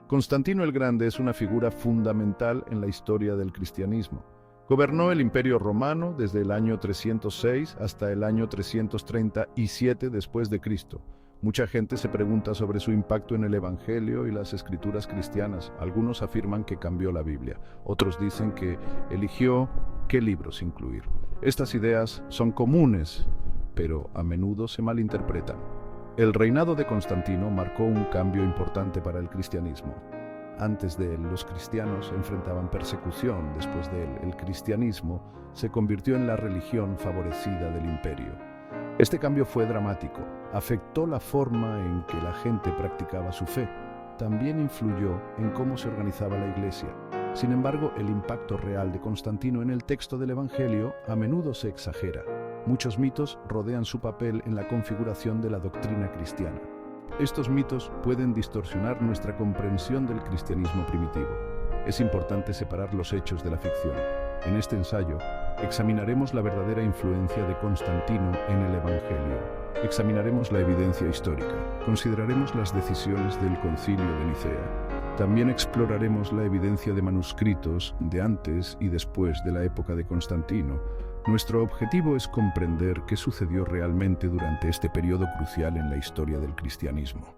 Constantino el Grande es una figura fundamental en la historia del cristianismo. Gobernó el Imperio Romano desde el año 306 hasta el año 337 después de Cristo. Mucha gente se pregunta sobre su impacto en el Evangelio y las escrituras cristianas. Algunos afirman que cambió la Biblia, otros dicen que eligió qué libros incluir. Estas ideas son comunes, pero a menudo se malinterpretan. El reinado de Constantino marcó un cambio importante para el cristianismo. Antes de él, los cristianos enfrentaban persecución. Después de él, el cristianismo se convirtió en la religión favorecida del imperio. Este cambio fue dramático. Afectó la forma en que la gente practicaba su fe. También influyó en cómo se organizaba la iglesia. Sin embargo, el impacto real de Constantino en el texto del Evangelio a menudo se exagera. Muchos mitos rodean su papel en la configuración de la doctrina cristiana. Estos mitos pueden distorsionar nuestra comprensión del cristianismo primitivo. Es importante separar los hechos de la ficción. En este ensayo, examinaremos la verdadera influencia de Constantino en el Evangelio. Examinaremos la evidencia histórica. Consideraremos las decisiones del Concilio de Nicea. También exploraremos la evidencia de manuscritos de antes y después de la época de Constantino. Nuestro objetivo es comprender qué sucedió realmente durante este periodo crucial en la historia del cristianismo.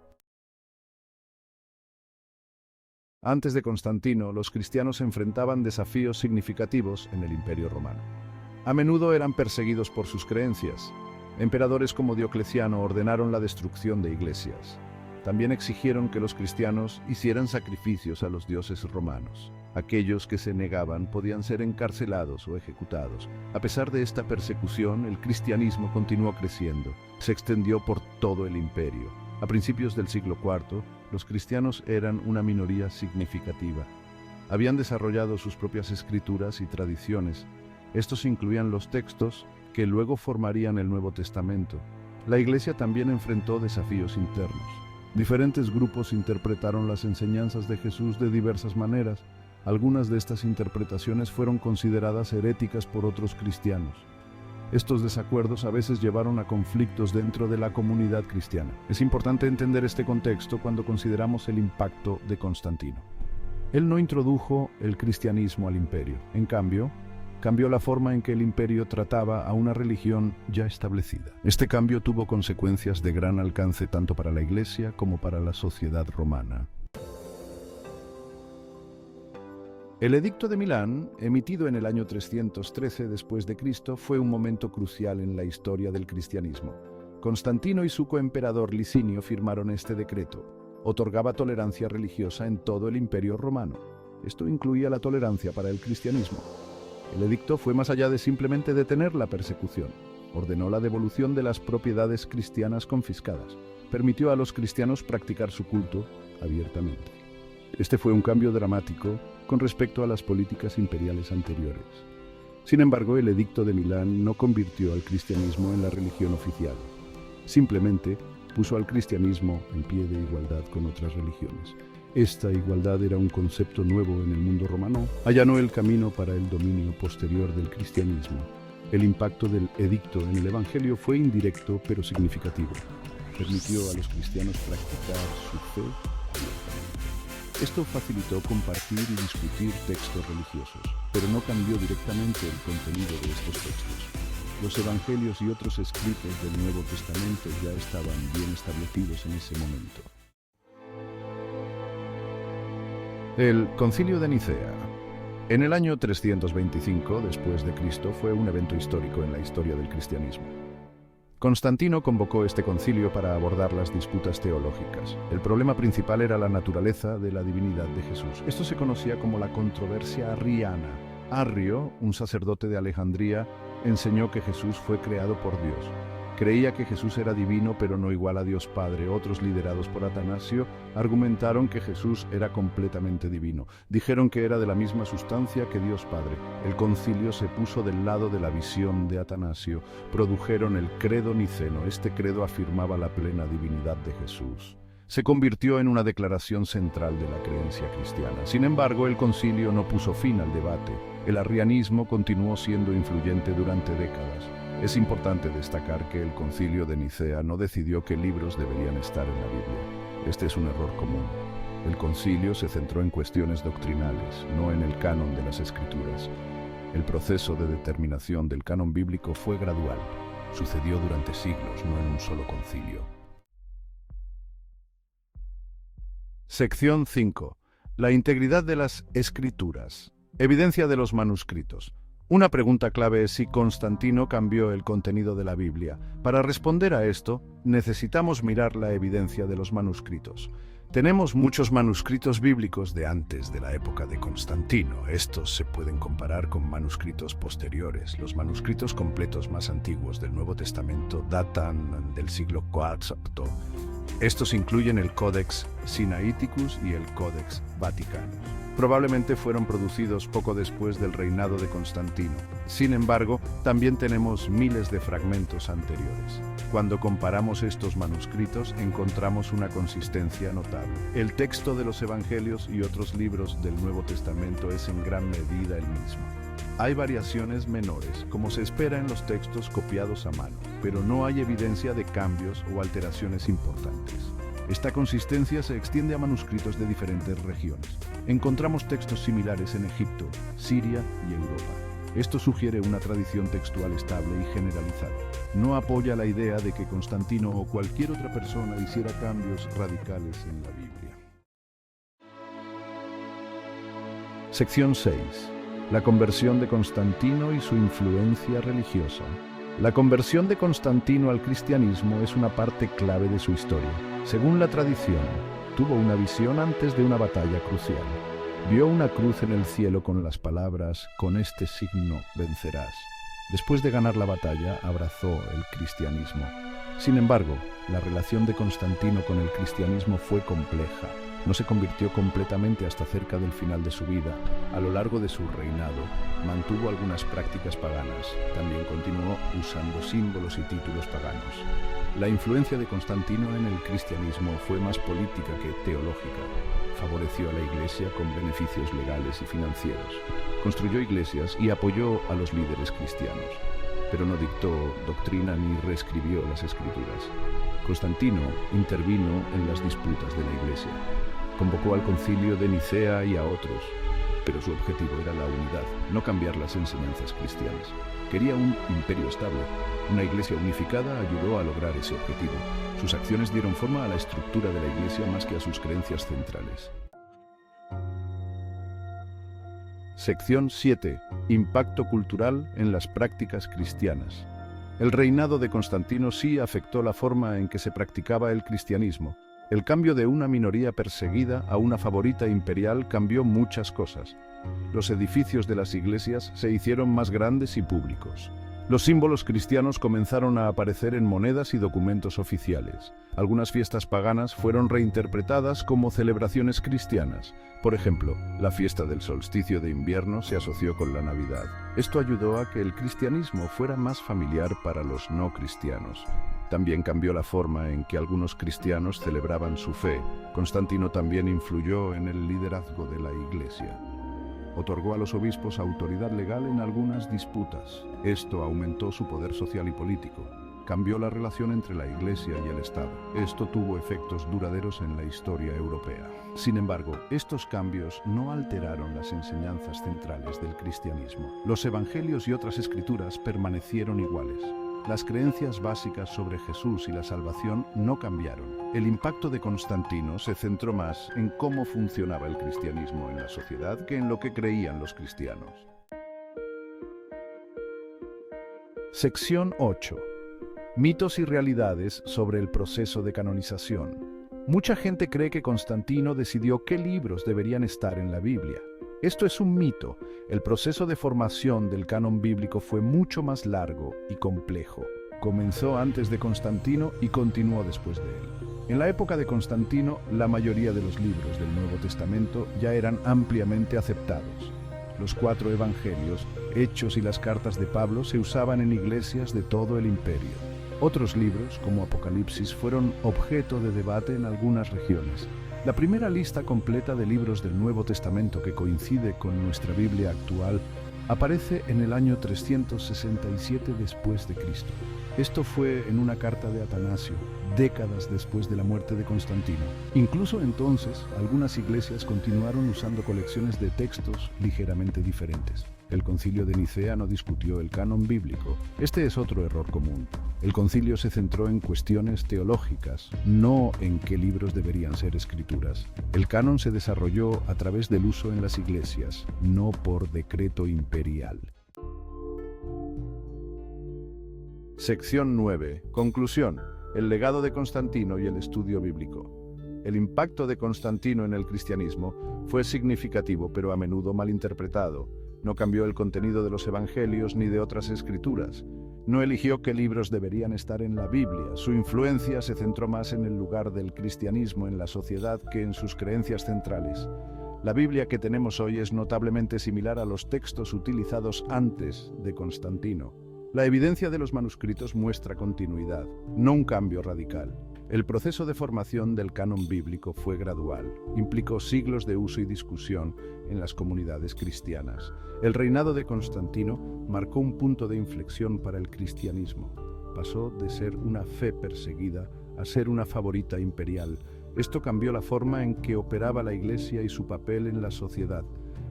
Antes de Constantino, los cristianos enfrentaban desafíos significativos en el Imperio Romano. A menudo eran perseguidos por sus creencias. Emperadores como Diocleciano ordenaron la destrucción de iglesias. También exigieron que los cristianos hicieran sacrificios a los dioses romanos. Aquellos que se negaban podían ser encarcelados o ejecutados. A pesar de esta persecución, el cristianismo continuó creciendo. Se extendió por todo el imperio. A principios del siglo IV, los cristianos eran una minoría significativa. Habían desarrollado sus propias escrituras y tradiciones. Estos incluían los textos que luego formarían el Nuevo Testamento. La Iglesia también enfrentó desafíos internos. Diferentes grupos interpretaron las enseñanzas de Jesús de diversas maneras. Algunas de estas interpretaciones fueron consideradas heréticas por otros cristianos. Estos desacuerdos a veces llevaron a conflictos dentro de la comunidad cristiana. Es importante entender este contexto cuando consideramos el impacto de Constantino. Él no introdujo el cristianismo al imperio. En cambio, cambió la forma en que el imperio trataba a una religión ya establecida. Este cambio tuvo consecuencias de gran alcance tanto para la Iglesia como para la sociedad romana. El Edicto de Milán, emitido en el año 313 después de Cristo, fue un momento crucial en la historia del cristianismo. Constantino y su coemperador Licinio firmaron este decreto. Otorgaba tolerancia religiosa en todo el Imperio Romano. Esto incluía la tolerancia para el cristianismo. El edicto fue más allá de simplemente detener la persecución. Ordenó la devolución de las propiedades cristianas confiscadas. Permitió a los cristianos practicar su culto abiertamente. Este fue un cambio dramático con respecto a las políticas imperiales anteriores. Sin embargo, el Edicto de Milán no convirtió al cristianismo en la religión oficial. Simplemente puso al cristianismo en pie de igualdad con otras religiones. Esta igualdad era un concepto nuevo en el mundo romano. Allanó el camino para el dominio posterior del cristianismo. El impacto del edicto en el Evangelio fue indirecto pero significativo. Permitió a los cristianos practicar su fe abiertamente. Esto facilitó compartir y discutir textos religiosos, pero no cambió directamente el contenido de estos textos. Los evangelios y otros escritos del Nuevo Testamento ya estaban bien establecidos en ese momento. El Concilio de Nicea. En el año 325 después de Cristo fue un evento histórico en la historia del cristianismo. Constantino convocó este concilio para abordar las disputas teológicas. El problema principal era la naturaleza de la divinidad de Jesús. Esto se conocía como la controversia arriana. Arrio, un sacerdote de Alejandría, enseñó que Jesús fue creado por Dios. Creía que Jesús era divino pero no igual a Dios Padre. Otros, liderados por Atanasio, argumentaron que Jesús era completamente divino. Dijeron que era de la misma sustancia que Dios Padre. El concilio se puso del lado de la visión de Atanasio. Produjeron el credo niceno. Este credo afirmaba la plena divinidad de Jesús. Se convirtió en una declaración central de la creencia cristiana. Sin embargo, el concilio no puso fin al debate. El arrianismo continuó siendo influyente durante décadas. Es importante destacar que el Concilio de Nicea no decidió qué libros deberían estar en la Biblia. Este es un error común. El concilio se centró en cuestiones doctrinales, no en el canon de las Escrituras. El proceso de determinación del canon bíblico fue gradual. Sucedió durante siglos, no en un solo concilio. Sección 5. La integridad de las Escrituras. Evidencia de los manuscritos. Una pregunta clave es si Constantino cambió el contenido de la Biblia. Para responder a esto, necesitamos mirar la evidencia de los manuscritos. Tenemos muchos manuscritos bíblicos de antes de la época de Constantino. Estos se pueden comparar con manuscritos posteriores. Los manuscritos completos más antiguos del Nuevo Testamento datan del siglo IV. Estos incluyen el Codex Sinaiticus y el Codex Vaticanus. Probablemente fueron producidos poco después del reinado de Constantino. Sin embargo, también tenemos miles de fragmentos anteriores. Cuando comparamos estos manuscritos, encontramos una consistencia notable. El texto de los Evangelios y otros libros del Nuevo Testamento es en gran medida el mismo. Hay variaciones menores, como se espera en los textos copiados a mano, pero no hay evidencia de cambios o alteraciones importantes. Esta consistencia se extiende a manuscritos de diferentes regiones. Encontramos textos similares en Egipto, Siria y Europa. Esto sugiere una tradición textual estable y generalizada. No apoya la idea de que Constantino o cualquier otra persona hiciera cambios radicales en la Biblia. Sección 6. La conversión de Constantino y su influencia religiosa. La conversión de Constantino al cristianismo es una parte clave de su historia. Según la tradición, tuvo una visión antes de una batalla crucial. Vio una cruz en el cielo con las palabras: "Con este signo vencerás". Después de ganar la batalla, abrazó el cristianismo. Sin embargo, la relación de Constantino con el cristianismo fue compleja. No se convirtió completamente hasta cerca del final de su vida. A lo largo de su reinado, mantuvo algunas prácticas paganas. También continuó usando símbolos y títulos paganos. La influencia de Constantino en el cristianismo fue más política que teológica. Favoreció a la Iglesia con beneficios legales y financieros. Construyó iglesias y apoyó a los líderes cristianos, pero no dictó doctrina ni reescribió las Escrituras. Constantino intervino en las disputas de la Iglesia. Convocó al concilio de Nicea y a otros, pero su objetivo era la unidad, no cambiar las enseñanzas cristianas. Quería un imperio estable. Una iglesia unificada ayudó a lograr ese objetivo. Sus acciones dieron forma a la estructura de la iglesia más que a sus creencias centrales. Sección 7. Impacto cultural en las prácticas cristianas. El reinado de Constantino sí afectó la forma en que se practicaba el cristianismo. El cambio de una minoría perseguida a una favorita imperial cambió muchas cosas. Los edificios de las iglesias se hicieron más grandes y públicos. Los símbolos cristianos comenzaron a aparecer en monedas y documentos oficiales. Algunas fiestas paganas fueron reinterpretadas como celebraciones cristianas. Por ejemplo, la fiesta del solsticio de invierno se asoció con la Navidad. Esto ayudó a que el cristianismo fuera más familiar para los no cristianos. También cambió la forma en que algunos cristianos celebraban su fe. Constantino también influyó en el liderazgo de la Iglesia. Otorgó a los obispos autoridad legal en algunas disputas. Esto aumentó su poder social y político. Cambió la relación entre la Iglesia y el Estado. Esto tuvo efectos duraderos en la historia europea. Sin embargo, estos cambios no alteraron las enseñanzas centrales del cristianismo. Los evangelios y otras escrituras permanecieron iguales. Las creencias básicas sobre Jesús y la salvación no cambiaron. El impacto de Constantino se centró más en cómo funcionaba el cristianismo en la sociedad que en lo que creían los cristianos. Sección 8. Mitos y realidades sobre el proceso de canonización. Mucha gente cree que Constantino decidió qué libros deberían estar en la Biblia. Esto es un mito. El proceso de formación del canon bíblico fue mucho más largo y complejo. Comenzó antes de Constantino y continuó después de él. En la época de Constantino, la mayoría de los libros del Nuevo Testamento ya eran ampliamente aceptados. Los 4 evangelios, Hechos y las cartas de Pablo se usaban en iglesias de todo el imperio. Otros libros, como Apocalipsis, fueron objeto de debate en algunas regiones. La primera lista completa de libros del Nuevo Testamento que coincide con nuestra Biblia actual Aparece en el año 367 después de Cristo. Esto fue en una carta de Atanasio, décadas después de la muerte de Constantino. Incluso entonces, algunas iglesias continuaron usando colecciones de textos ligeramente diferentes. El Concilio de Nicea no discutió el canon bíblico. Este es otro error común. El concilio se centró en cuestiones teológicas, no en qué libros deberían ser escrituras. El canon se desarrolló a través del uso en las iglesias, no por decreto imperial. Sección 9. Conclusión. El legado de Constantino y el estudio bíblico. El impacto de Constantino en el cristianismo fue significativo, pero a menudo malinterpretado. No cambió el contenido de los evangelios ni de otras escrituras. No eligió qué libros deberían estar en la Biblia. Su influencia se centró más en el lugar del cristianismo en la sociedad que en sus creencias centrales. La Biblia que tenemos hoy es notablemente similar a los textos utilizados antes de Constantino. La evidencia de los manuscritos muestra continuidad, no un cambio radical. El proceso de formación del canon bíblico fue gradual, implicó siglos de uso y discusión en las comunidades cristianas. El reinado de Constantino marcó un punto de inflexión para el cristianismo. Pasó de ser una fe perseguida a ser una favorita imperial. Esto cambió la forma en que operaba la Iglesia y su papel en la sociedad,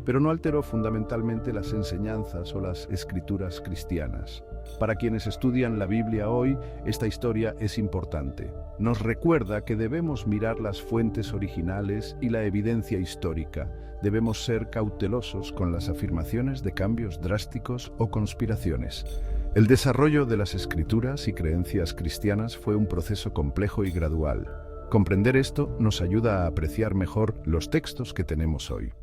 pero no alteró fundamentalmente las enseñanzas o las escrituras cristianas. Para quienes estudian la Biblia hoy, esta historia es importante. Nos recuerda que debemos mirar las fuentes originales y la evidencia histórica. Debemos ser cautelosos con las afirmaciones de cambios drásticos o conspiraciones. El desarrollo de las escrituras y creencias cristianas fue un proceso complejo y gradual. Comprender esto nos ayuda a apreciar mejor los textos que tenemos hoy.